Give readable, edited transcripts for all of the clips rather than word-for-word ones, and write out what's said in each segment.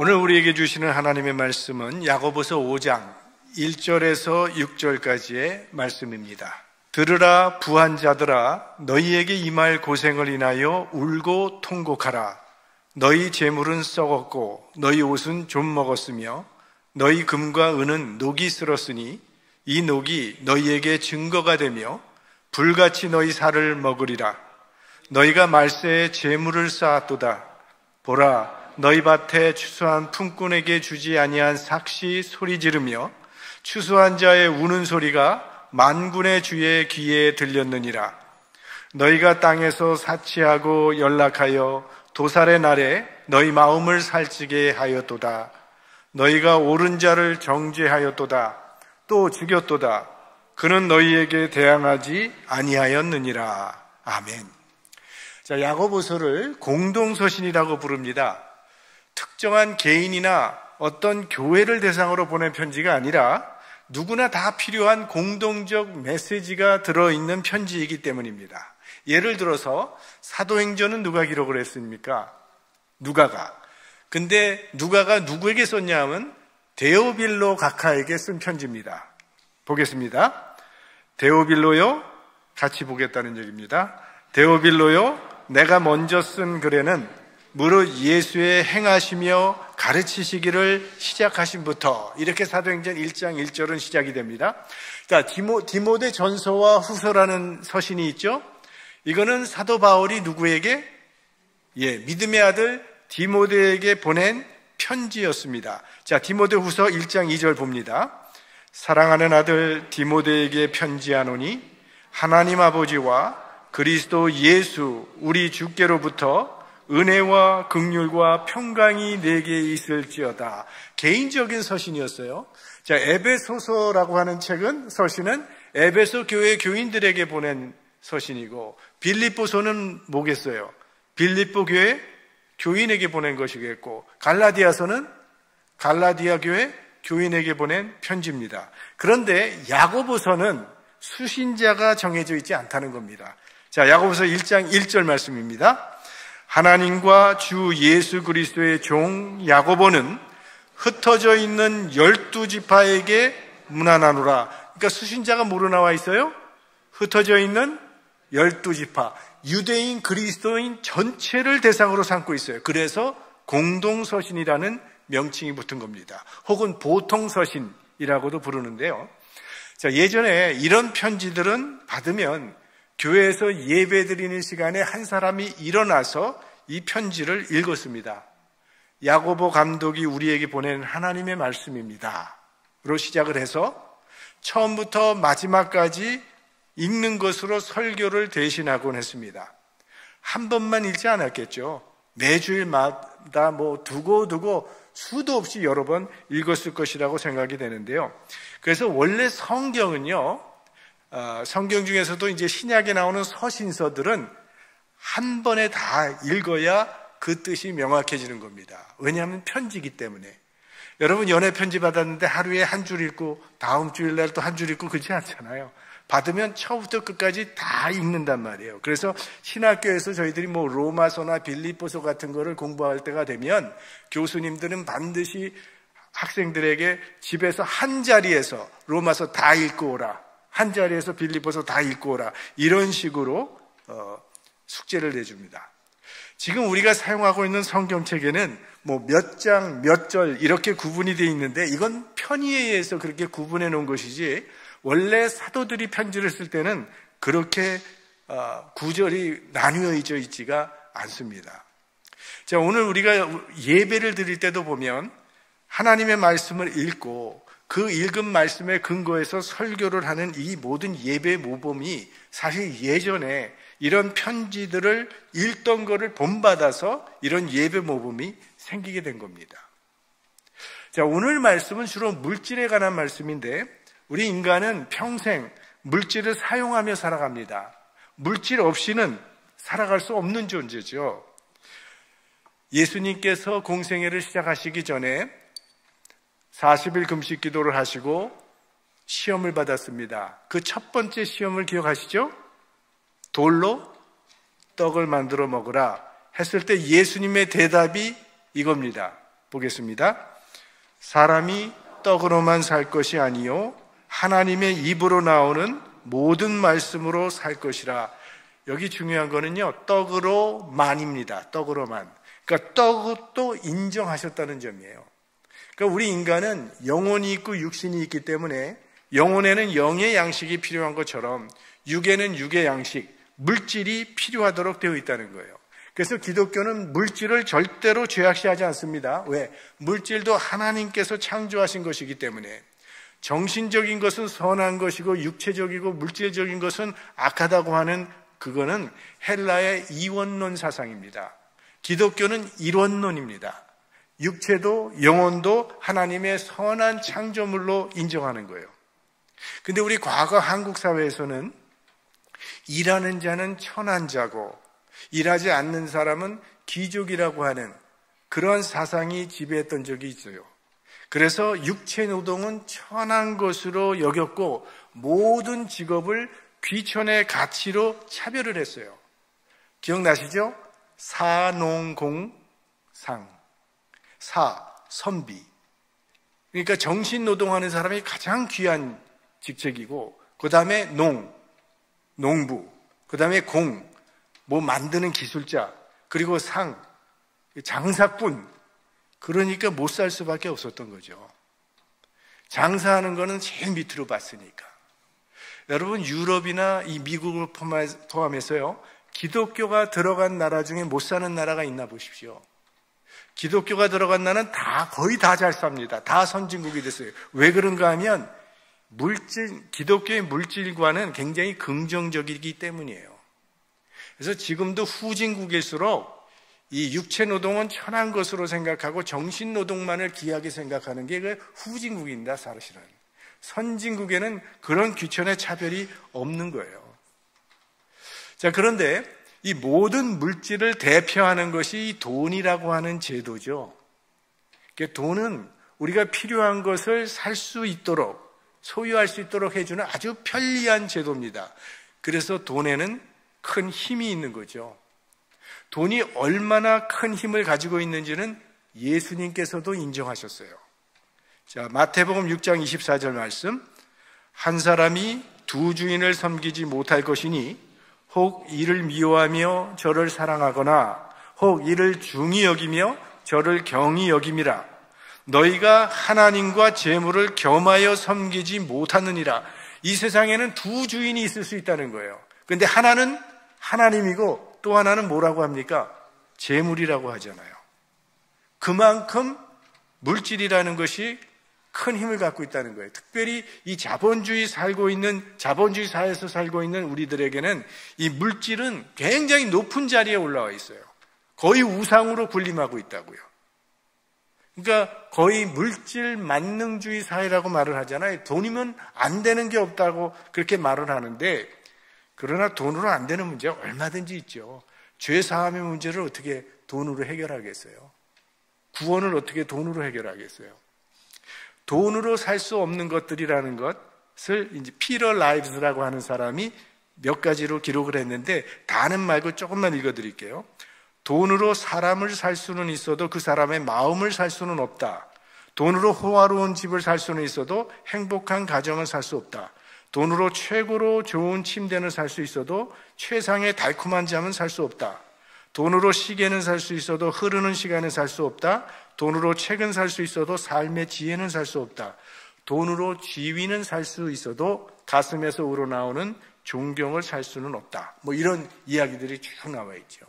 오늘 우리에게 주시는 하나님의 말씀은 야고보서 5장 1절에서 6절까지의 말씀입니다. 들으라 부한 자들아, 너희에게 임할 고생을 인하여 울고 통곡하라. 너희 재물은 썩었고 너희 옷은 좀 먹었으며 너희 금과 은은 녹이 쓸었으니 이 녹이 너희에게 증거가 되며 불같이 너희 살을 먹으리라. 너희가 말세에 재물을 쌓았도다. 보라, 너희 밭에 추수한 품꾼에게 주지 아니한 삭시 소리 지르며 추수한 자의 우는 소리가 만군의 주의 귀에 들렸느니라. 너희가 땅에서 사치하고 연락하여 도살의 날에 너희 마음을 살찌게 하였도다. 너희가 옳은 자를 정죄하였도다. 또 죽였도다. 그는 너희에게 대항하지 아니하였느니라. 아멘. 자, 야고보서를 공동서신이라고 부릅니다. 특정한 개인이나 어떤 교회를 대상으로 보낸 편지가 아니라 누구나 다 필요한 공동적 메시지가 들어있는 편지이기 때문입니다. 예를 들어서 사도행전은 누가 기록을 했습니까? 누가가. 근데 누가가 누구에게 썼냐 하면 데오빌로 각하에게 쓴 편지입니다. 보겠습니다. 데오빌로요, 같이 보겠다는 얘기입니다. 데오빌로요, 내가 먼저 쓴 글에는 무릇 예수의 행하시며 가르치시기를 시작하신부터, 이렇게 사도행전 1장 1절은 시작이 됩니다. 자, 디모데 전서와 후서라는 서신이 있죠. 이거는 사도 바울이 누구에게? 믿음의 아들 디모데에게 보낸 편지였습니다. 자, 디모데 후서 1장 2절 봅니다. 사랑하는 아들 디모데에게 편지하노니 하나님 아버지와 그리스도 예수 우리 주께로부터 은혜와 긍휼과 평강이 내게 있을지어다. 개인적인 서신이었어요. 자, 에베소서라고 하는 서신은 에베소 교회 교인들에게 보낸 서신이고, 빌립보서는 뭐겠어요? 빌립보 교회 교인에게 보낸 것이겠고, 갈라디아서는 갈라디아 교회 교인에게 보낸 편지입니다. 그런데 야고보서는 수신자가 정해져 있지 않다는 겁니다. 자, 야고보서 1장 1절 말씀입니다. 하나님과 주 예수 그리스도의 종 야고보는 흩어져 있는 12지파에게 문안하노라. 그러니까 수신자가 뭐로 나와 있어요? 흩어져 있는 12지파, 유대인 그리스도인 전체를 대상으로 삼고 있어요. 그래서 공동서신이라는 명칭이 붙은 겁니다. 혹은 보통서신이라고도 부르는데요. 자, 예전에 이런 편지들은 받으면 교회에서 예배드리는 시간에 한 사람이 일어나서 이 편지를 읽었습니다. 야고보 감독이 우리에게 보낸 하나님의 말씀입니다 로 시작을 해서 처음부터 마지막까지 읽는 것으로 설교를 대신하곤 했습니다. 한 번만 읽지 않았겠죠. 매주일마다 두고두고 수도 없이 여러 번 읽었을 것이라고 생각이 되는데요. 그래서 원래 성경은요, 성경 중에서도 이제 신약에 나오는 서신서들은 한 번에 다 읽어야 그 뜻이 명확해지는 겁니다. 왜냐하면 편지이기 때문에. 여러분 연애 편지 받았는데 하루에 한 줄 읽고 다음 주일날 또 한 줄 읽고 그렇지 않잖아요. 받으면 처음부터 끝까지 다 읽는단 말이에요. 그래서 신학교에서 저희들이 로마서나 빌립보서 같은 거를 공부할 때가 되면 교수님들은 반드시 학생들에게 집에서 한 자리에서 로마서 다 읽고 오라, 한 자리에서 빌립보서 다 읽고 오라, 이런 식으로 숙제를 내줍니다. 지금 우리가 사용하고 있는 성경책에는 몇 장, 몇 절 이렇게 구분이 되어 있는데 이건 편의에 의해서 그렇게 구분해 놓은 것이지 원래 사도들이 편지를 쓸 때는 그렇게 구절이 나뉘어져 있지가 않습니다. 자, 오늘 우리가 예배를 드릴 때도 보면 하나님의 말씀을 읽고 그 읽은 말씀에 근거해서 설교를 하는 이 모든 예배 모범이 사실 예전에 이런 편지들을 읽던 거를 본받아서 이런 예배 모범이 생기게 된 겁니다. 자, 오늘 말씀은 주로 물질에 관한 말씀인데 우리 인간은 평생 물질을 사용하며 살아갑니다. 물질 없이는 살아갈 수 없는 존재죠. 예수님께서 공생애를 시작하시기 전에 40일 금식 기도를 하시고 시험을 받았습니다. 그 첫 번째 시험을 기억하시죠? 돌로 떡을 만들어 먹으라 했을 때 예수님의 대답이 이겁니다. 보겠습니다. 사람이 떡으로만 살 것이 아니요 하나님의 입으로 나오는 모든 말씀으로 살 것이라. 여기 중요한 거는요, 떡으로만입니다. 떡으로만. 그러니까 떡도 인정하셨다는 점이에요. 그러니까 우리 인간은 영혼이 있고 육신이 있기 때문에 영혼에는 영의 양식이 필요한 것처럼 육에는 육의 양식, 물질이 필요하도록 되어 있다는 거예요. 그래서 기독교는 물질을 절대로 죄악시하지 않습니다. 왜? 물질도 하나님께서 창조하신 것이기 때문에. 정신적인 것은 선한 것이고 육체적이고 물질적인 것은 악하다고 하는 그거는 헬라의 이원론 사상입니다. 기독교는 일원론입니다. 육체도 영혼도 하나님의 선한 창조물로 인정하는 거예요. 근데 우리 과거 한국 사회에서는 일하는 자는 천한 자고 일하지 않는 사람은 귀족이라고 하는 그런 사상이 지배했던 적이 있어요. 그래서 육체 노동은 천한 것으로 여겼고 모든 직업을 귀천의 가치로 차별을 했어요. 기억나시죠? 사농공상, 선비. 그러니까 정신 노동하는 사람이 가장 귀한 직책이고, 그 다음에 농부, 그 다음에 뭐 만드는 기술자, 그리고 장사꾼. 그러니까 못 살 수밖에 없었던 거죠. 장사하는 거는 제일 밑으로 봤으니까. 여러분, 유럽이나 이 미국을 포함해서요, 기독교가 들어간 나라 중에 못 사는 나라가 있나 보십시오. 기독교가 들어간 나라는 거의 다 잘 삽니다. 다 선진국이 됐어요. 왜 그런가 하면 기독교의 물질관은 굉장히 긍정적이기 때문이에요. 그래서 지금도 후진국일수록 이 육체 노동은 천한 것으로 생각하고 정신 노동만을 귀하게 생각하는 게 그 후진국입니다, 사실은. 선진국에는 그런 귀천의 차별이 없는 거예요. 자, 그런데 이 모든 물질을 대표하는 것이 이 돈이라고 하는 제도죠. 그러니까 돈은 우리가 필요한 것을 살 수 있도록, 소유할 수 있도록 해주는 아주 편리한 제도입니다. 그래서 돈에는 큰 힘이 있는 거죠. 돈이 얼마나 큰 힘을 가지고 있는지는 예수님께서도 인정하셨어요. 자, 마태복음 6장 24절 말씀. 한 사람이 두 주인을 섬기지 못할 것이니 혹 이를 미워하며 저를 사랑하거나 혹 이를 중히 여기며 저를 경히 여김이라. 너희가 하나님과 재물을 겸하여 섬기지 못하느니라. 이 세상에는 두 주인이 있을 수 있다는 거예요. 그런데 하나는 하나님이고 또 하나는 뭐라고 합니까? 재물이라고 하잖아요. 그만큼 물질이라는 것이 큰 힘을 갖고 있다는 거예요. 특별히 이 자본주의 사회에서 살고 있는 우리들에게는 이 물질은 굉장히 높은 자리에 올라와 있어요. 거의 우상으로 군림하고 있다고요. 그러니까 거의 물질 만능주의 사회라고 말을 하잖아요. 돈이면 안 되는 게 없다고 그렇게 말을 하는데, 그러나 돈으로 안 되는 문제가 얼마든지 있죠. 죄 사함의 문제를 어떻게 돈으로 해결하겠어요? 구원을 어떻게 돈으로 해결하겠어요? 돈으로 살 수 없는 것들이라는 것을 이제 피터 라이브스라고 하는 사람이 몇 가지로 기록을 했는데, 다는 말고 조금만 읽어드릴게요. 돈으로 사람을 살 수는 있어도 그 사람의 마음을 살 수는 없다. 돈으로 호화로운 집을 살 수는 있어도 행복한 가정을 살 수 없다. 돈으로 최고로 좋은 침대는 살 수 있어도 최상의 달콤한 잠은 살 수 없다. 돈으로 시계는 살 수 있어도 흐르는 시간은 살 수 없다. 돈으로 책은 살 수 있어도 삶의 지혜는 살 수 없다. 돈으로 지위는 살 수 있어도 가슴에서 우러나오는 존경을 살 수는 없다. 뭐 이런 이야기들이 쭉 나와 있죠.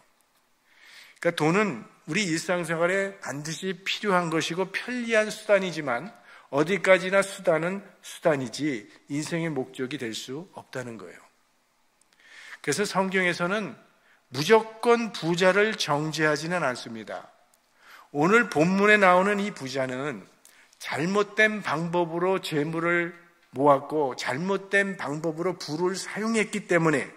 그러니까 돈은 우리 일상생활에 반드시 필요한 것이고 편리한 수단이지만 어디까지나 수단은 수단이지 인생의 목적이 될 수 없다는 거예요. 그래서 성경에서는 무조건 부자를 정죄하지는 않습니다. 오늘 본문에 나오는 이 부자는 잘못된 방법으로 재물을 모았고 잘못된 방법으로 부를 사용했기 때문에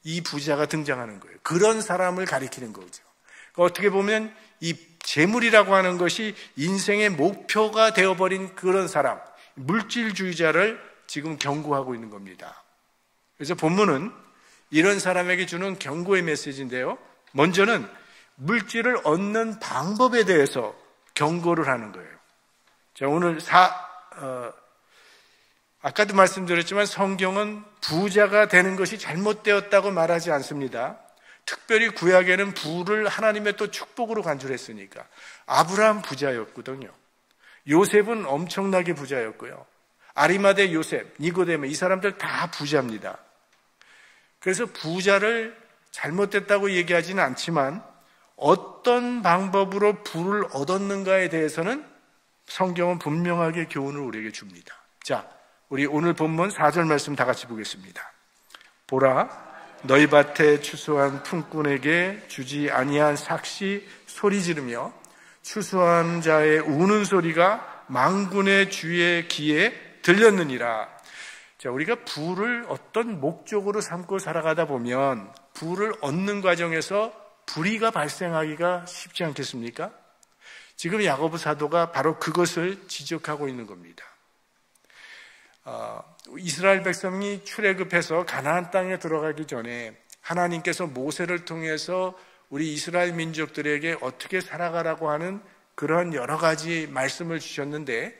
이 부자가 등장하는 거예요. 그런 사람을 가리키는 거죠. 그러니까 어떻게 보면 이 재물이라고 하는 것이 인생의 목표가 되어버린 그런 사람, 물질주의자를 지금 경고하고 있는 겁니다. 그래서 본문은 이런 사람에게 주는 경고의 메시지인데요. 먼저는 물질을 얻는 방법에 대해서 경고를 하는 거예요. 자, 오늘 아까도 말씀드렸지만 성경은 부자가 되는 것이 잘못되었다고 말하지 않습니다. 특별히 구약에는 부를 하나님의 또 축복으로 간주했으니까. 아브라함 부자였거든요. 요셉은 엄청나게 부자였고요. 아리마대 요셉, 니고데모, 이 사람들 다 부자입니다. 그래서 부자를 잘못됐다고 얘기하지는 않지만 어떤 방법으로 부를 얻었는가에 대해서는 성경은 분명하게 교훈을 우리에게 줍니다. 자, 우리 오늘 본문 4절 말씀 다 같이 보겠습니다. 보라, 너희 밭에 추수한 품꾼에게 주지 아니한 삭시 소리 지르며 추수한 자의 우는 소리가 만군의 주의 귀에 들렸느니라. 자, 우리가 부를 어떤 목적으로 삼고 살아가다 보면 부를 얻는 과정에서 불의가 발생하기가 쉽지 않겠습니까? 지금 야고보 사도가 바로 그것을 지적하고 있는 겁니다. 이스라엘 백성이 출애굽해서 가나안 땅에 들어가기 전에 하나님께서 모세를 통해서 우리 이스라엘 민족들에게 어떻게 살아가라고 하는 그런 여러 가지 말씀을 주셨는데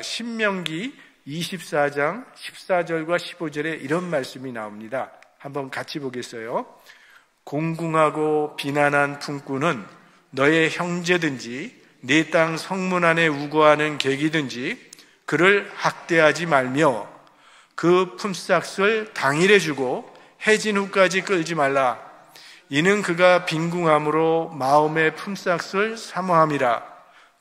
신명기 24장 14절과 15절에 이런 말씀이 나옵니다. 한번 같이 보겠어요. 공궁하고 비난한 품꾼은 너의 형제든지 네 땅 성문 안에 우거하는 객이든지 그를 학대하지 말며 그 품삯을 당일에 주고 해진 후까지 끌지 말라. 이는 그가 빈궁함으로 마음의 품삯을 사모함이라.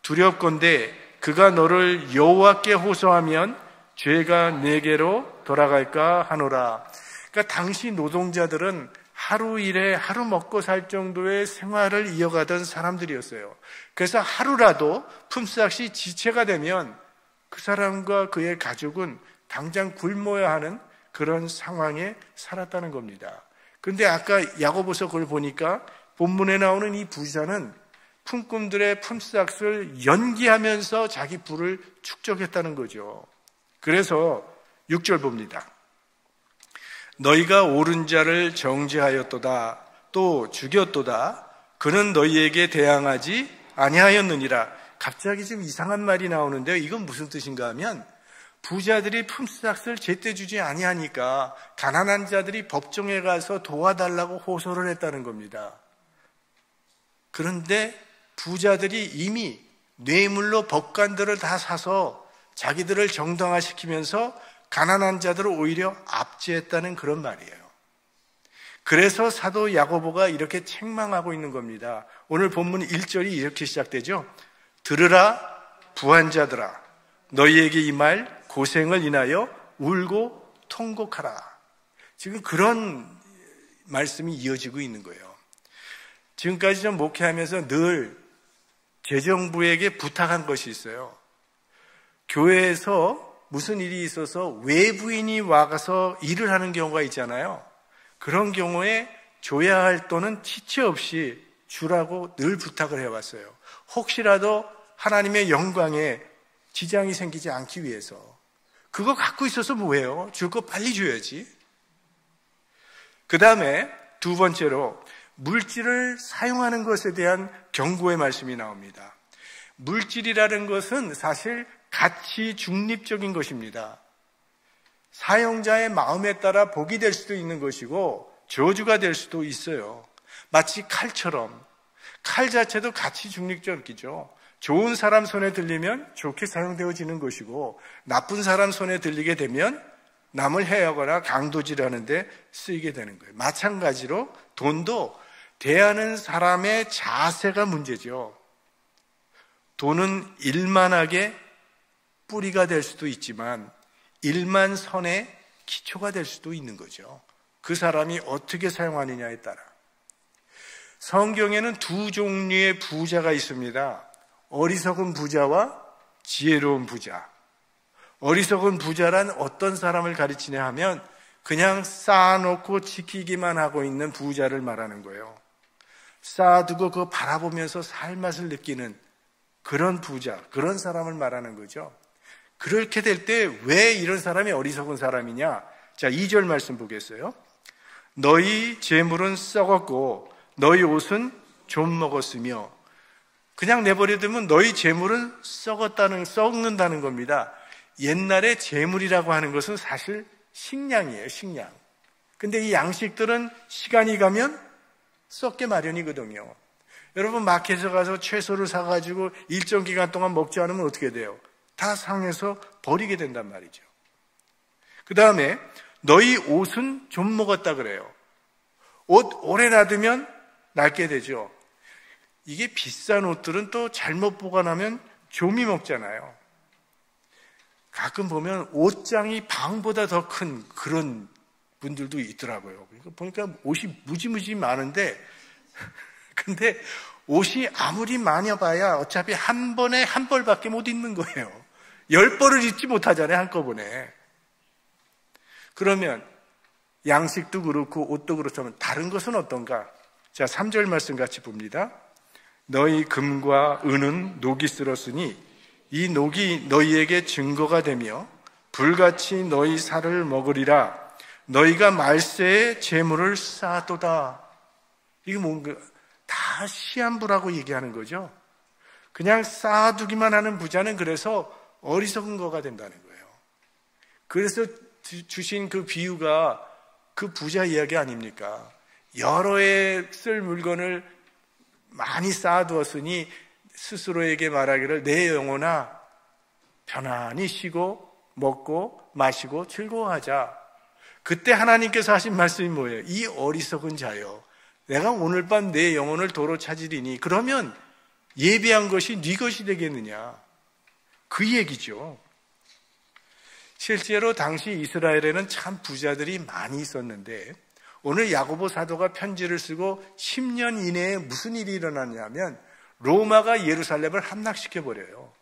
두렵건대 그가 너를 여호와께 호소하면 죄가 내게로 돌아갈까 하노라. 그러니까 당시 노동자들은 하루 일에 하루 먹고 살 정도의 생활을 이어가던 사람들이었어요. 그래서 하루라도 품삯이 지체가 되면 그 사람과 그의 가족은 당장 굶어야 하는 그런 상황에 살았다는 겁니다. 그런데 아까 야고보서 그걸 보니까 본문에 나오는 이 부자는 품꾼들의 품삯을 연기하면서 자기 부를 축적했다는 거죠. 그래서 6절 봅니다. 너희가 옳은 자를 정죄하였도다 또 죽였도다 그는 너희에게 대항하지 아니하였느니라. 갑자기 좀 이상한 말이 나오는데요. 이건 무슨 뜻인가 하면 부자들이 품삯을 제때 주지 아니하니까 가난한 자들이 법정에 가서 도와달라고 호소를 했다는 겁니다. 그런데 부자들이 이미 뇌물로 법관들을 다 사서 자기들을 정당화시키면서 가난한 자들을 오히려 압제했다는 그런 말이에요. 그래서 사도 야고보가 이렇게 책망하고 있는 겁니다. 오늘 본문 1절이 이렇게 시작되죠. 들으라 부한자들아 너희에게 이 말 고생을 인하여 울고 통곡하라. 지금 그런 말씀이 이어지고 있는 거예요. 지금까지 좀 목회하면서 늘 재정부에게 부탁한 것이 있어요. 교회에서 무슨 일이 있어서 외부인이 와서 일을 하는 경우가 있잖아요. 그런 경우에 줘야 할 돈은 지체 없이 주라고 늘 부탁을 해왔어요. 혹시라도 하나님의 영광에 지장이 생기지 않기 위해서. 그거 갖고 있어서 뭐해요? 줄 거 빨리 줘야지. 그 다음에 두 번째로 물질을 사용하는 것에 대한 경고의 말씀이 나옵니다. 물질이라는 것은 사실 가치 중립적인 것입니다. 사용자의 마음에 따라 복이 될 수도 있는 것이고 저주가 될 수도 있어요. 마치 칼처럼 칼 자체도 가치 중립적이죠. 좋은 사람 손에 들리면 좋게 사용되어지는 것이고 나쁜 사람 손에 들리게 되면 남을 해하거나 강도질하는 데 쓰이게 되는 거예요. 마찬가지로 돈도 대하는 사람의 자세가 문제죠. 돈은 일만하게 뿌리가 될 수도 있지만 일만선의 기초가 될 수도 있는 거죠. 그 사람이 어떻게 사용하느냐에 따라. 성경에는 두 종류의 부자가 있습니다. 어리석은 부자와 지혜로운 부자. 어리석은 부자란 어떤 사람을 가르치냐 하면 그냥 쌓아놓고 지키기만 하고 있는 부자를 말하는 거예요. 쌓아두고 그거 바라보면서 살 맛을 느끼는 그런 부자, 그런 사람을 말하는 거죠. 그렇게 될 때 왜 이런 사람이 어리석은 사람이냐? 자, 2절 말씀 보겠어요. 너희 재물은 썩었고 너희 옷은 좀 먹었으며 그냥 내버려두면 너희 재물은 썩는다는 겁니다. 옛날에 재물이라고 하는 것은 사실 식량이에요, 식량. 근데 이 양식들은 시간이 가면 썩게 마련이거든요. 여러분, 마켓에 가서 채소를 사가지고 일정 기간 동안 먹지 않으면 어떻게 돼요? 다 상해서 버리게 된단 말이죠. 그 다음에 너희 옷은 좀 먹었다 그래요. 옷 오래 놔두면 낡게 되죠. 이게 비싼 옷들은 또 잘못 보관하면 좀이 먹잖아요. 가끔 보면 옷장이 방보다 더 큰 그런 분들도 있더라고요. 그러니까 보니까 옷이 무지무지 많은데 근데 옷이 아무리 많아봐야 어차피 한 번에 한 벌밖에 못 입는 거예요. 10벌을 입지 못하잖아요, 한꺼번에. 그러면 양식도 그렇고 옷도 그렇다면 다른 것은 어떤가? 자, 3절 말씀 같이 봅니다. 너희 금과 은은 녹이 쓸었으니 이 녹이 너희에게 증거가 되며 불같이 너희 살을 먹으리라. 너희가 말세에 재물을 쌓도다. 이게 뭔가 다 시한부라고 얘기하는 거죠. 그냥 쌓아두기만 하는 부자는 그래서 어리석은 거가 된다는 거예요. 그래서 주신 그 비유가 그 부자 이야기 아닙니까? 여러 해 쓸 물건을 많이 쌓아두었으니 스스로에게 말하기를 내 영혼아 편안히 쉬고 먹고 마시고 즐거워하자. 그때 하나님께서 하신 말씀이 뭐예요? 이 어리석은 자여, 내가 오늘 밤 내 영혼을 도로 찾으리니 그러면 예비한 것이 네 것이 되겠느냐, 그 얘기죠. 실제로 당시 이스라엘에는 참 부자들이 많이 있었는데 오늘 야고보 사도가 편지를 쓰고 10년 이내에 무슨 일이 일어났냐면 로마가 예루살렘을 함락시켜버려요.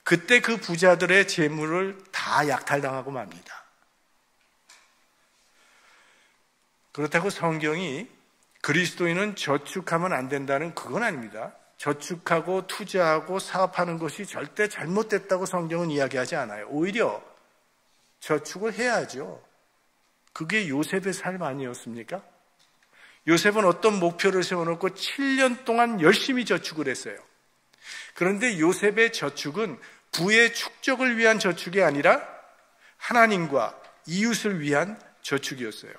그때 그 부자들의 재물을 다 약탈당하고 맙니다. 그렇다고 성경이 그리스도인은 저축하면 안 된다는 그건 아닙니다. 저축하고 투자하고 사업하는 것이 절대 잘못됐다고 성경은 이야기하지 않아요. 오히려 저축을 해야죠. 그게 요셉의 삶 아니었습니까? 요셉은 어떤 목표를 세워놓고 7년 동안 열심히 저축을 했어요. 그런데 요셉의 저축은 부의 축적을 위한 저축이 아니라 하나님과 이웃을 위한 저축이었어요.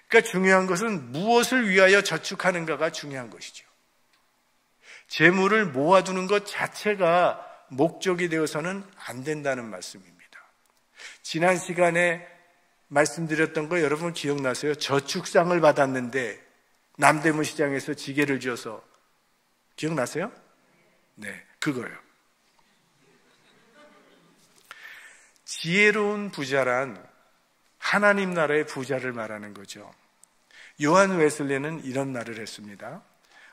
그러니까 중요한 것은 무엇을 위하여 저축하는가가 중요한 것이죠. 재물을 모아두는 것 자체가 목적이 되어서는 안 된다는 말씀입니다. 지난 시간에 말씀드렸던 거 여러분 기억나세요? 저축상을 받았는데 남대문 시장에서 지게를 쥐어서, 기억나세요? 네, 그거예요. 지혜로운 부자란 하나님 나라의 부자를 말하는 거죠. 요한 웨슬레는 이런 말을 했습니다.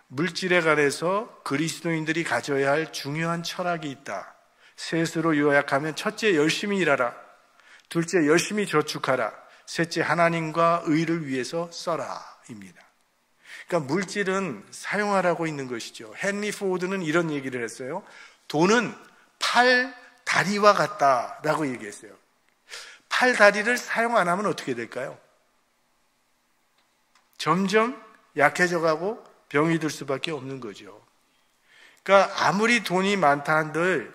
물질에 관해서 그리스도인들이 가져야 할 중요한 철학이 있다. 셋으로 요약하면 첫째, 열심히 일하라. 둘째, 열심히 저축하라. 셋째, 하나님과 의를 위해서 써라 입니다. 그러니까 물질은 사용하라고 있는 것이죠. 헨리 포드는 이런 얘기를 했어요. 돈은 팔, 다리와 같다라고 얘기했어요. 팔, 다리를 사용 안 하면 어떻게 될까요? 점점 약해져가고 병이 들 수밖에 없는 거죠. 그러니까 아무리 돈이 많다 한들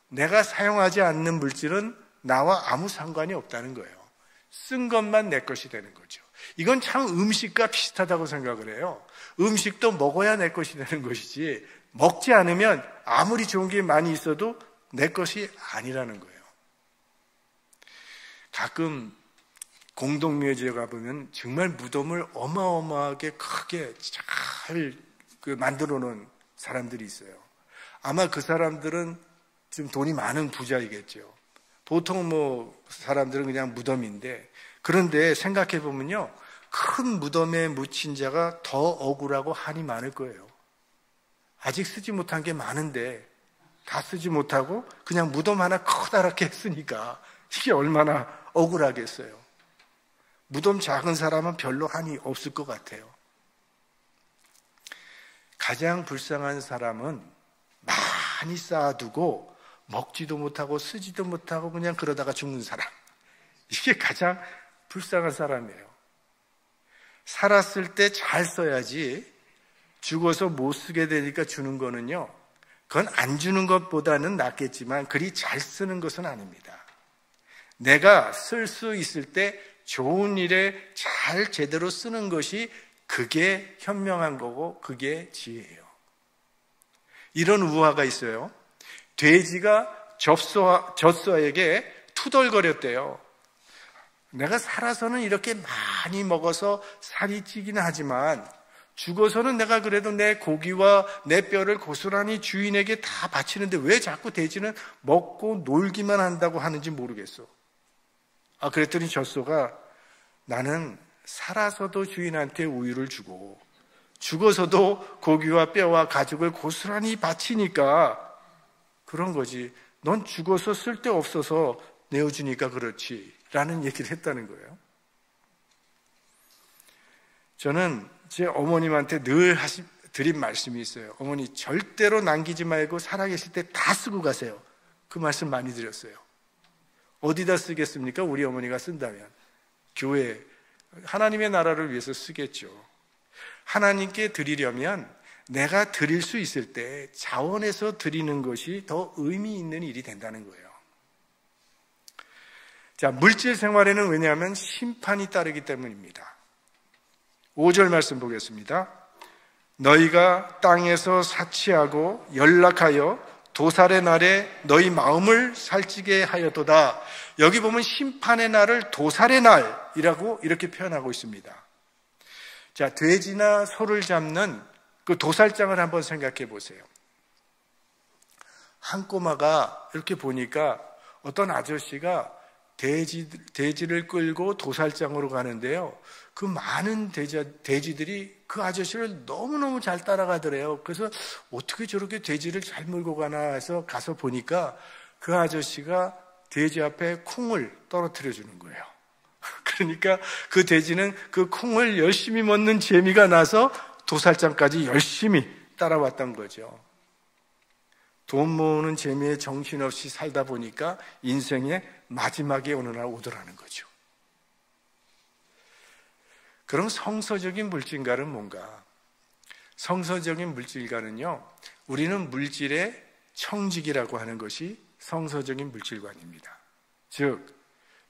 내가 사용하지 않는 물질은 나와 아무 상관이 없다는 거예요. 쓴 것만 내 것이 되는 거죠. 이건 참 음식과 비슷하다고 생각을 해요. 음식도 먹어야 내 것이 되는 것이지 먹지 않으면 아무리 좋은 게 많이 있어도 내 것이 아니라는 거예요. 가끔 공동묘지에 가보면 정말 무덤을 어마어마하게 크게 잘 만들어 놓은 사람들이 있어요. 아마 그 사람들은 좀 돈이 많은 부자이겠죠. 보통 사람들은 그냥 무덤인데, 그런데 생각해 보면요, 큰 무덤에 묻힌 자가 더 억울하고 한이 많을 거예요. 아직 쓰지 못한 게 많은데 다 쓰지 못하고 그냥 무덤 하나 커다랗게 했으니까 이게 얼마나 억울하겠어요. 무덤 작은 사람은 별로 한이 없을 것 같아요. 가장 불쌍한 사람은 많이 쌓아두고 먹지도 못하고 쓰지도 못하고 그냥 그러다가 죽는 사람. 이게 가장 불쌍한 사람이에요. 살았을 때 잘 써야지 죽어서 못 쓰게 되니까 주는 거는요, 그건 안 주는 것보다는 낫겠지만 그리 잘 쓰는 것은 아닙니다. 내가 쓸 수 있을 때 좋은 일에 잘 제대로 쓰는 것이 그게 현명한 거고 그게 지혜예요. 이런 우화가 있어요. 돼지가 젖소에게 투덜거렸대요. 내가 살아서는 이렇게 많이 먹어서 살이 찌긴 하지만 죽어서는 내가 그래도 내 고기와 내 뼈를 고스란히 주인에게 다 바치는데 왜 자꾸 돼지는 먹고 놀기만 한다고 하는지 모르겠어. 그랬더니 젖소가 나는 살아서도 주인한테 우유를 주고 죽어서도 고기와 뼈와 가죽을 고스란히 바치니까 그런 거지. 넌 죽어서 쓸데없어서 내어주니까 그렇지 라는 얘기를 했다는 거예요. 저는 제 어머님한테 늘 드린 말씀이 있어요. 어머니 절대로 남기지 말고 살아계실 때 다 쓰고 가세요. 그 말씀 많이 드렸어요. 어디다 쓰겠습니까? 우리 어머니가 쓴다면 교회, 하나님의 나라를 위해서 쓰겠죠. 하나님께 드리려면 내가 드릴 수 있을 때 자원해서 드리는 것이 더 의미 있는 일이 된다는 거예요. 자, 물질 생활에는 왜냐하면 심판이 따르기 때문입니다. 5절 말씀 보겠습니다. 너희가 땅에서 사치하고 연락하여 도살의 날에 너희 마음을 살찌게 하였도다. 여기 보면 심판의 날을 도살의 날이라고 이렇게 표현하고 있습니다. 자, 돼지나 소를 잡는 그 도살장을 한번 생각해 보세요. 한 꼬마가 이렇게 보니까 어떤 아저씨가 돼지를 끌고 도살장으로 가는데요. 그 많은 돼지들이 그 아저씨를 너무너무 잘 따라가더래요. 그래서 어떻게 저렇게 돼지를 잘 몰고 가나 해서 가서 보니까 그 아저씨가 돼지 앞에 콩을 떨어뜨려 주는 거예요. 그러니까 그 돼지는 그 콩을 열심히 먹는 재미가 나서 도살장까지 열심히 따라왔던 거죠. 돈 모으는 재미에 정신없이 살다 보니까 인생의 마지막에 어느 날 오더라는 거죠. 그럼 성서적인 물질가는 뭔가? 성서적인 물질가는요, 우리는 물질의 청직이라고 하는 것이 성서적인 물질관입니다. 즉,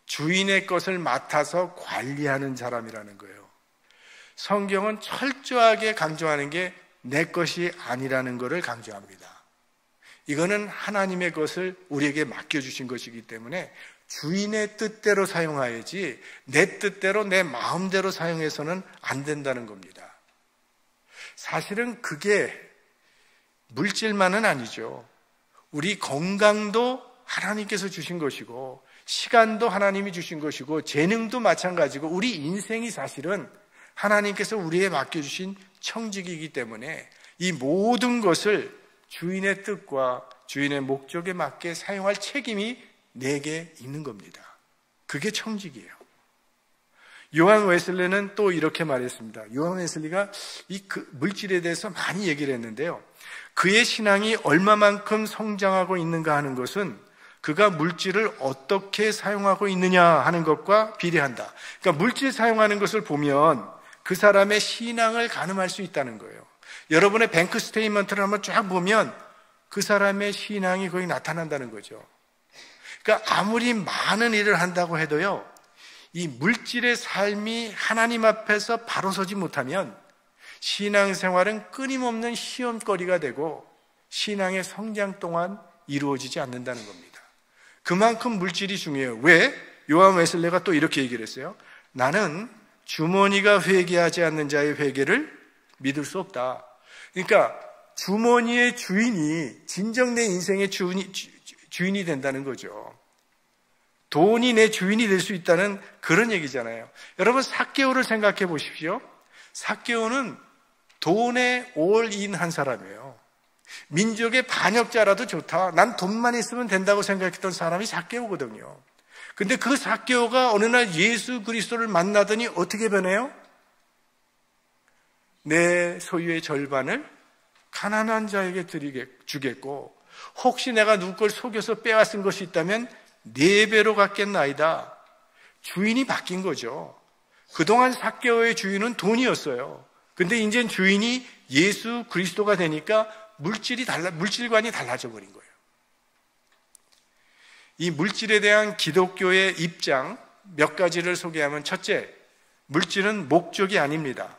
주인의 것을 맡아서 관리하는 사람이라는 거예요. 성경은 철저하게 강조하는 게 내 것이 아니라는 것을 강조합니다. 이거는 하나님의 것을 우리에게 맡겨주신 것이기 때문에 주인의 뜻대로 사용하야지 내 뜻대로 내 마음대로 사용해서는 안 된다는 겁니다. 사실은 그게 물질만은 아니죠. 우리 건강도 하나님께서 주신 것이고 시간도 하나님이 주신 것이고 재능도 마찬가지고 우리 인생이 사실은 하나님께서 우리에게 맡겨주신 청직이기 때문에 이 모든 것을 주인의 뜻과 주인의 목적에 맞게 사용할 책임이 내게 있는 겁니다. 그게 청직이에요. 요한 웨슬리는 또 이렇게 말했습니다. 요한 웨슬리가 물질에 대해서 많이 얘기를 했는데요. 그의 신앙이 얼마만큼 성장하고 있는가 하는 것은 그가 물질을 어떻게 사용하고 있느냐 하는 것과 비례한다. 그러니까 물질 사용하는 것을 보면 그 사람의 신앙을 가늠할 수 있다는 거예요. 여러분의 뱅크 스테이트먼트를 한번 쫙 보면 그 사람의 신앙이 거기 나타난다는 거죠. 그러니까 아무리 많은 일을 한다고 해도요, 이 물질의 삶이 하나님 앞에서 바로 서지 못하면 신앙생활은 끊임없는 시험거리가 되고 신앙의 성장 동안 이루어지지 않는다는 겁니다. 그만큼 물질이 중요해요. 왜? 요한 웨슬레가 또 이렇게 얘기를 했어요. 나는 주머니가 회개하지 않는 자의 회개를 믿을 수 없다. 그러니까 주머니의 주인이 진정 내 인생의 주인이 된다는 거죠. 돈이 내 주인이 될 수 있다는 그런 얘기잖아요. 여러분, 삭개오를 생각해 보십시오. 삭개오는 돈에 올인한 사람이에요. 민족의 반역자라도 좋다. 난 돈만 있으면 된다고 생각했던 사람이 삭개오거든요. 근데 그 삭개오가 어느 날 예수 그리스도를 만나더니 어떻게 변해요? 내 소유의 절반을 가난한 자에게 주겠고 혹시 내가 누구 걸 속여서 빼앗은 것이 있다면 4배로 갚겠나이다. 주인이 바뀐 거죠. 그동안 삭개오의 주인은 돈이었어요. 근데 이제 주인이 예수 그리스도가 되니까 물질관이 달라져 버린 거예요. 이 물질에 대한 기독교의 입장 몇 가지를 소개하면, 첫째, 물질은 목적이 아닙니다.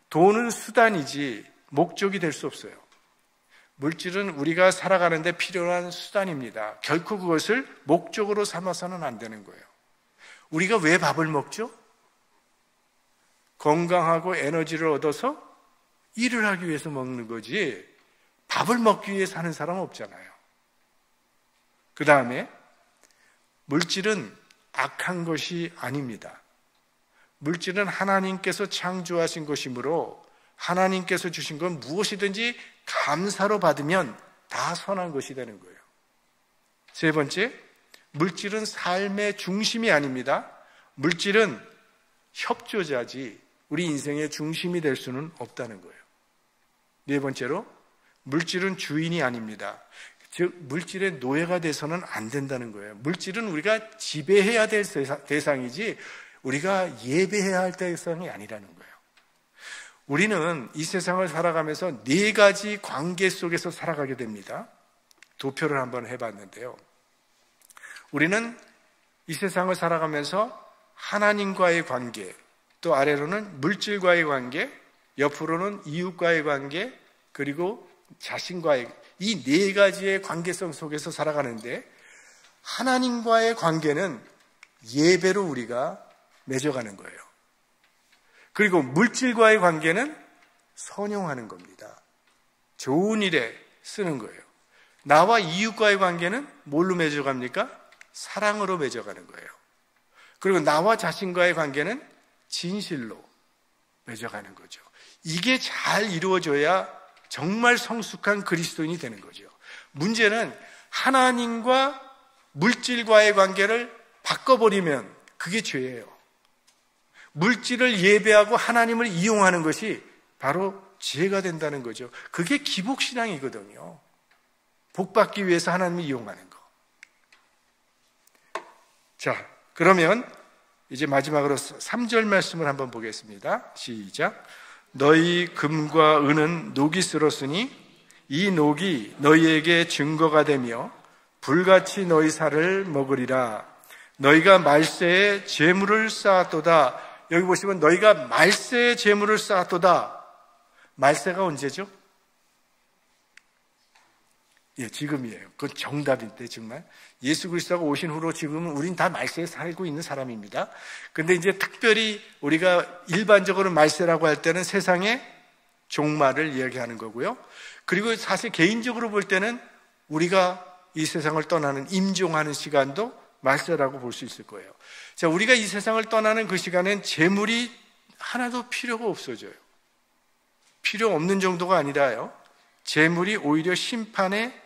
돈은 수단이지 목적이 될 수 없어요. 물질은 우리가 살아가는데 필요한 수단입니다. 결코 그것을 목적으로 삼아서는 안 되는 거예요. 우리가 왜 밥을 먹죠? 건강하고 에너지를 얻어서 일을 하기 위해서 먹는 거지, 밥을 먹기 위해 사는 사람은 없잖아요. 그 다음에 물질은 악한 것이 아닙니다. 물질은 하나님께서 창조하신 것이므로 하나님께서 주신 건 무엇이든지 감사로 받으면 다 선한 것이 되는 거예요. 세 번째, 물질은 삶의 중심이 아닙니다. 물질은 협조자지 우리 인생의 중심이 될 수는 없다는 거예요. 네 번째로, 물질은 주인이 아닙니다. 즉 물질의 노예가 돼서는 안 된다는 거예요. 물질은 우리가 지배해야 될 대상이지 우리가 예배해야 할 대상이 아니라는 거예요. 우리는 이 세상을 살아가면서 네 가지 관계 속에서 살아가게 됩니다. 도표를 한번 해봤는데요. 우리는 이 세상을 살아가면서 하나님과의 관계, 또 아래로는 물질과의 관계, 옆으로는 이웃과의 관계, 그리고 자신과의, 이 네 가지의 관계성 속에서 살아가는데, 하나님과의 관계는 예배로 우리가 맺어가는 거예요. 그리고 물질과의 관계는 선용하는 겁니다. 좋은 일에 쓰는 거예요. 나와 이웃과의 관계는 뭘로 맺어갑니까? 사랑으로 맺어가는 거예요. 그리고 나와 자신과의 관계는 진실로 맺어가는 거죠. 이게 잘 이루어져야 정말 성숙한 그리스도인이 되는 거죠. 문제는 하나님과 물질과의 관계를 바꿔버리면 그게 죄예요. 물질을 예배하고 하나님을 이용하는 것이 바로 죄가 된다는 거죠. 그게 기복신앙이거든요. 복받기 위해서 하나님을 이용하는 거. 자, 그러면 이제 마지막으로 3절 말씀을 한번 보겠습니다. 시작. 너희 금과 은은 녹이 쓸었으니 이 녹이 너희에게 증거가 되며 불같이 너희 살을 먹으리라. 너희가 말세에 재물을 쌓았도다. 여기 보시면 너희가 말세에 재물을 쌓았도다. 말세가 언제죠? 예, 지금이에요. 그건 정답인데 정말 예수 그리스도가 오신 후로 지금은 우린 다 말세에 살고 있는 사람입니다. 근데 이제 특별히 우리가 일반적으로 말세라고 할 때는 세상의 종말을 이야기하는 거고요. 그리고 사실 개인적으로 볼 때는 우리가 이 세상을 떠나는 임종하는 시간도 말세라고 볼 수 있을 거예요. 자, 우리가 이 세상을 떠나는 그 시간엔 재물이 하나도 필요가 없어져요. 필요 없는 정도가 아니라요, 재물이 오히려 심판의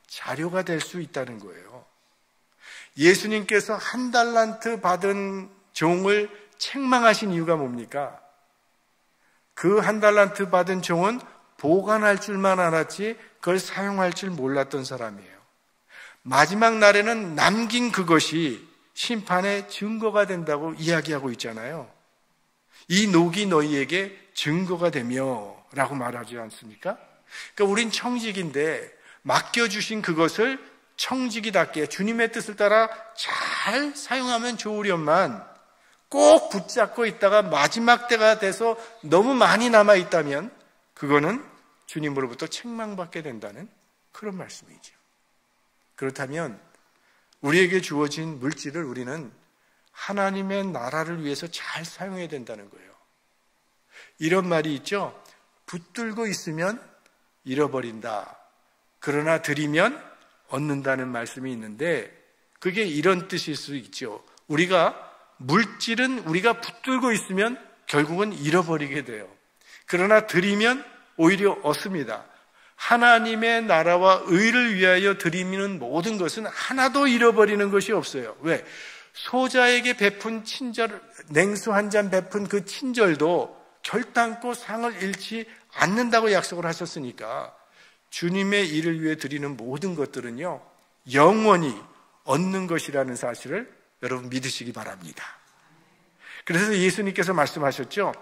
자료가 될 수 있다는 거예요. 예수님께서 1달란트 받은 종을 책망하신 이유가 뭡니까? 그 1달란트 받은 종은 보관할 줄만 알았지 그걸 사용할 줄 몰랐던 사람이에요. 마지막 날에는 남긴 그것이 심판의 증거가 된다고 이야기하고 있잖아요. 이 녹이 너희에게 증거가 되며 라고 말하지 않습니까? 그러니까 우린 청직인데 맡겨주신 그것을 청지기답게 주님의 뜻을 따라 잘 사용하면 좋으련만 꼭 붙잡고 있다가 마지막 때가 돼서 너무 많이 남아있다면 그거는 주님으로부터 책망받게 된다는 그런 말씀이죠. 그렇다면 우리에게 주어진 물질을 우리는 하나님의 나라를 위해서 잘 사용해야 된다는 거예요. 이런 말이 있죠. 붙들고 있으면 잃어버린다. 그러나 드리면 얻는다는 말씀이 있는데 그게 이런 뜻일 수 있죠. 물질은 우리가 붙들고 있으면 결국은 잃어버리게 돼요. 그러나 드리면 오히려 얻습니다. 하나님의 나라와 의를 위하여 드리는 모든 것은 하나도 잃어버리는 것이 없어요. 왜? 소자에게 베푼 친절, 냉수 한 잔 베푼 그 친절도 결단코 상을 잃지 않는다고 약속을 하셨으니까 주님의 일을 위해 드리는 모든 것들은요, 영원히 얻는 것이라는 사실을 여러분 믿으시기 바랍니다. 그래서 예수님께서 말씀하셨죠.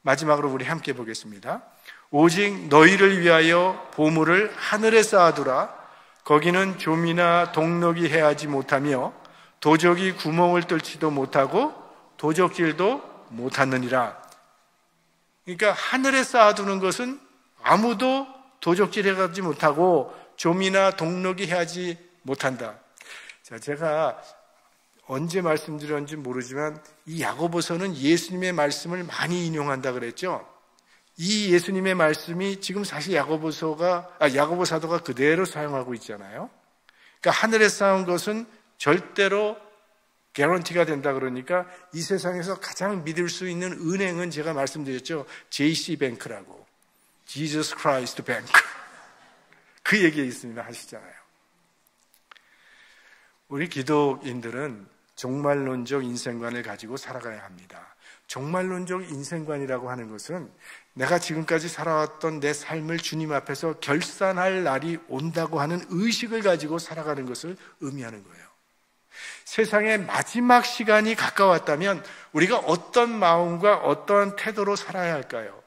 마지막으로 우리 함께 보겠습니다. 오직 너희를 위하여 보물을 하늘에 쌓아두라. 거기는 좀이나 동록이 해하지 못하며 도적이 구멍을 뚫지도 못하고 도적질도 못하느니라. 그러니까 하늘에 쌓아두는 것은 아무도 도적질해가지 못하고 좀이나 동록이 해하지 못한다. 자, 제가 언제 말씀드렸는지 모르지만 이 야고보서는 예수님의 말씀을 많이 인용한다 그랬죠. 이 예수님의 말씀이 지금 사실 야고보 사도가 그대로 사용하고 있잖아요. 그러니까 하늘에 쌓은 것은 절대로 개런티가 된다 그러니까 이 세상에서 가장 믿을 수 있는 은행은 제가 말씀드렸죠. JC뱅크라고. Jesus Christ Bank. 그 얘기에 있습니다. 하시잖아요. 우리 기독인들은 종말론적 인생관을 가지고 살아가야 합니다. 종말론적 인생관이라고 하는 것은 내가 지금까지 살아왔던 내 삶을 주님 앞에서 결산할 날이 온다고 하는 의식을 가지고 살아가는 것을 의미하는 거예요. 세상의 마지막 시간이 가까웠다면 우리가 어떤 마음과 어떠한 태도로 살아야 할까요?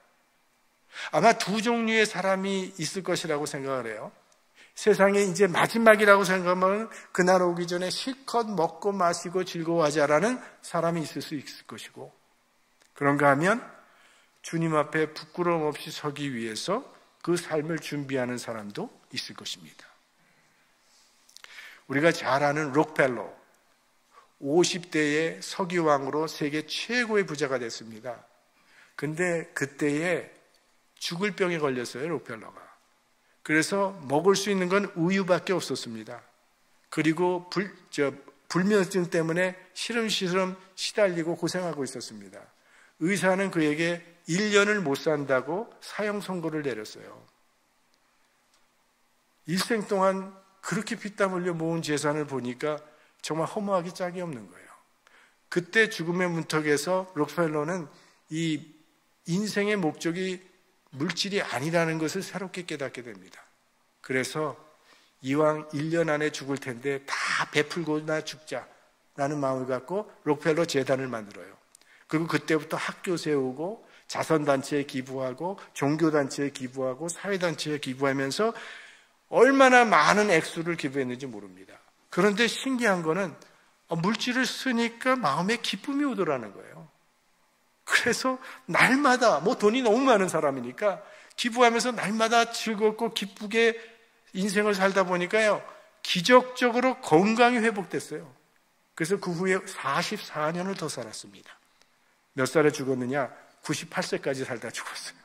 아마 두 종류의 사람이 있을 것이라고 생각을 해요. 세상에 이제 마지막이라고 생각하면 그날 오기 전에 실컷 먹고 마시고 즐거워하자라는 사람이 있을 수 있을 것이고, 그런가 하면 주님 앞에 부끄러움 없이 서기 위해서 그 삶을 준비하는 사람도 있을 것입니다. 우리가 잘 아는 록펠러, 50대의 석유왕으로 세계 최고의 부자가 됐습니다. 근데 그때에 죽을 병에 걸렸어요, 록펠러가. 그래서 먹을 수 있는 건 우유밖에 없었습니다. 그리고 불면증 때문에 시름시름 시달리고 고생하고 있었습니다. 의사는 그에게 1년을 못 산다고 사형 선고를 내렸어요. 일생 동안 그렇게 피땀 흘려 모은 재산을 보니까 정말 허무하기 짝이 없는 거예요. 그때 죽음의 문턱에서 록펠러는 이 인생의 목적이 물질이 아니라는 것을 새롭게 깨닫게 됩니다. 그래서 이왕 1년 안에 죽을 텐데 다 베풀고나 죽자라는 마음을 갖고 록펠러 재단을 만들어요. 그리고 그때부터 학교 세우고 자선단체에 기부하고 종교단체에 기부하고 사회단체에 기부하면서 얼마나 많은 액수를 기부했는지 모릅니다. 그런데 신기한 거는 물질을 쓰니까 마음에 기쁨이 오더라는 거예요. 그래서 날마다 돈이 너무 많은 사람이니까 기부하면서 날마다 즐겁고 기쁘게 인생을 살다 보니까요, 기적적으로 건강이 회복됐어요. 그래서 그 후에 44년을 더 살았습니다. 몇 살에 죽었느냐? 98세까지 살다 죽었어요.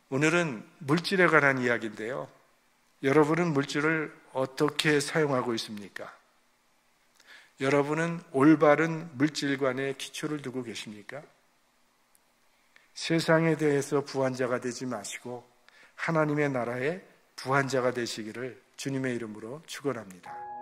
오늘은 물질에 관한 이야기인데요. 여러분은 물질을 어떻게 사용하고 있습니까? 여러분은 올바른 물질관에 기초를 두고 계십니까? 세상에 대해서 부한자가 되지 마시고 하나님의 나라의 부한자가 되시기를 주님의 이름으로 축원합니다.